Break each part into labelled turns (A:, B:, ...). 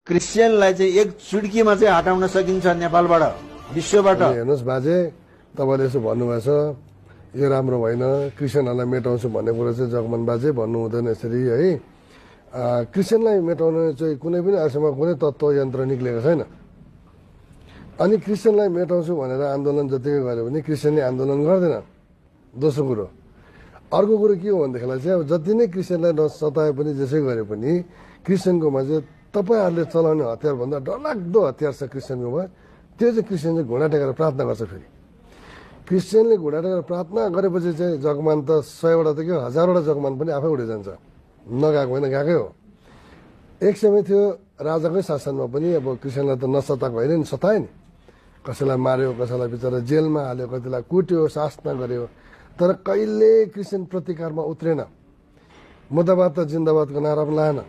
A: क्रिस्चियनलाई चाहिँ एक चुड्कीमा चाहिँ हटाउन सकिन्छ नेपालबाट, विश्वबाट।
B: हेर्नुहोस् बाजे, तपाईँले यसो भन्नुभएछ यो राम्रो भएन, क्रिस्चियनहरूलाई मेटाउँछु भन्ने कुरा चाहिँ जगमन बाजे भन्नु हुँदैन यसरी है। क्रिस्चियनलाई मेटाउन चाहिँ कुनै पनि आजसम्म कुनै तत्त्व यन्त्र निक्लेको छैन। अनि क्रिस्चियनलाई मेटाउँछु भनेर आन्दोलन जतिकै गऱ्यो भने क्रिस्चियनले आन्दोलन गर्दैन। दोस्रो कुरो, अर्को कुरो के हो भनेदेखिलाई चाहिँ अब जति नै क्रिस्चियनलाई नसताए पनि जेसै गरे पनि क्रिस्चियनकोमा चाहिँ तपाईँहरूले चलाउने हतियारभन्दा डरलाग्दो हतियार छ क्रिस्चियनकोमा। त्यो चाहिँ क्रिस्चियन चाहिँ घुँडा टेकेर प्रार्थना गर्छ। फेरि क्रिस्चियनले घुँडा टेकेर प्रार्थना गरेपछि चाहिँ जगमान त 100वटा त के 1000वटा जगमान पनि आफै उडे जान्छ। नगएको होइन, गएकै हो। एक समय थियो राजाकै शासनमा पनि अब क्रिस्चियनलाई त नसताएको होइन नि, सतायो नि। कसैलाई मार्यो, कसैलाई बिचरा जेलमा हाल्यो, कतिलाई कुट्यो, शासना गर्यो। तर कहिले क्रिस्चियन प्रतिकारमा उत्रेन। मुर्दाबाद त जिन्दाबादको नारा पनि लाएन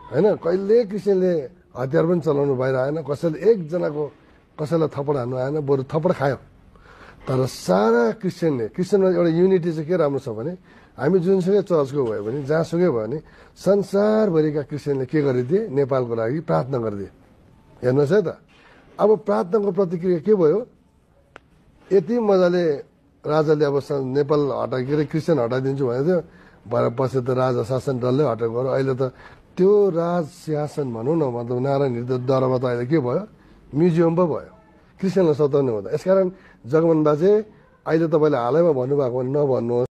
B: होइन। कहिले क्रिस्चियनले हतियार पनि चलाउनु बाहिर आएन। कसैले एकजनाको कसैलाई थप्पड हान्नु आएन, बरु थप्पड खायो। तर सारा क्रिस्चियनमा एउटा युनिटी चाहिँ के राम्रो छ भने हामी जुनसुकै चर्चको भयो भने जहाँसुकै भयो भने संसारभरिका क्रिस्चियनले के गरिदिए, नेपालको लागि प्रार्थना गरिदिए। हेर्नुहोस् है त, अब प्रार्थनाको प्रतिक्रिया के भयो? यति मजाले राजाले अब नेपाल हटाएर क्रिस्चियन हटाइदिन्छु भनेको थियो, भएर पछि त राजा शासन डल्लै हटेको गऱ्यो। अहिले त त्यो राज सिंहासन भनौँ न, मतलब नारायण हृदय दरबार त अहिले के भयो, म्युजियम पो भयो क्रिस्चियनलाई सताउने हुँदा। यसकारण जगमन बाजे अहिले तपाईँले हालैमा भन्नुभएको नभन्नुहोस्।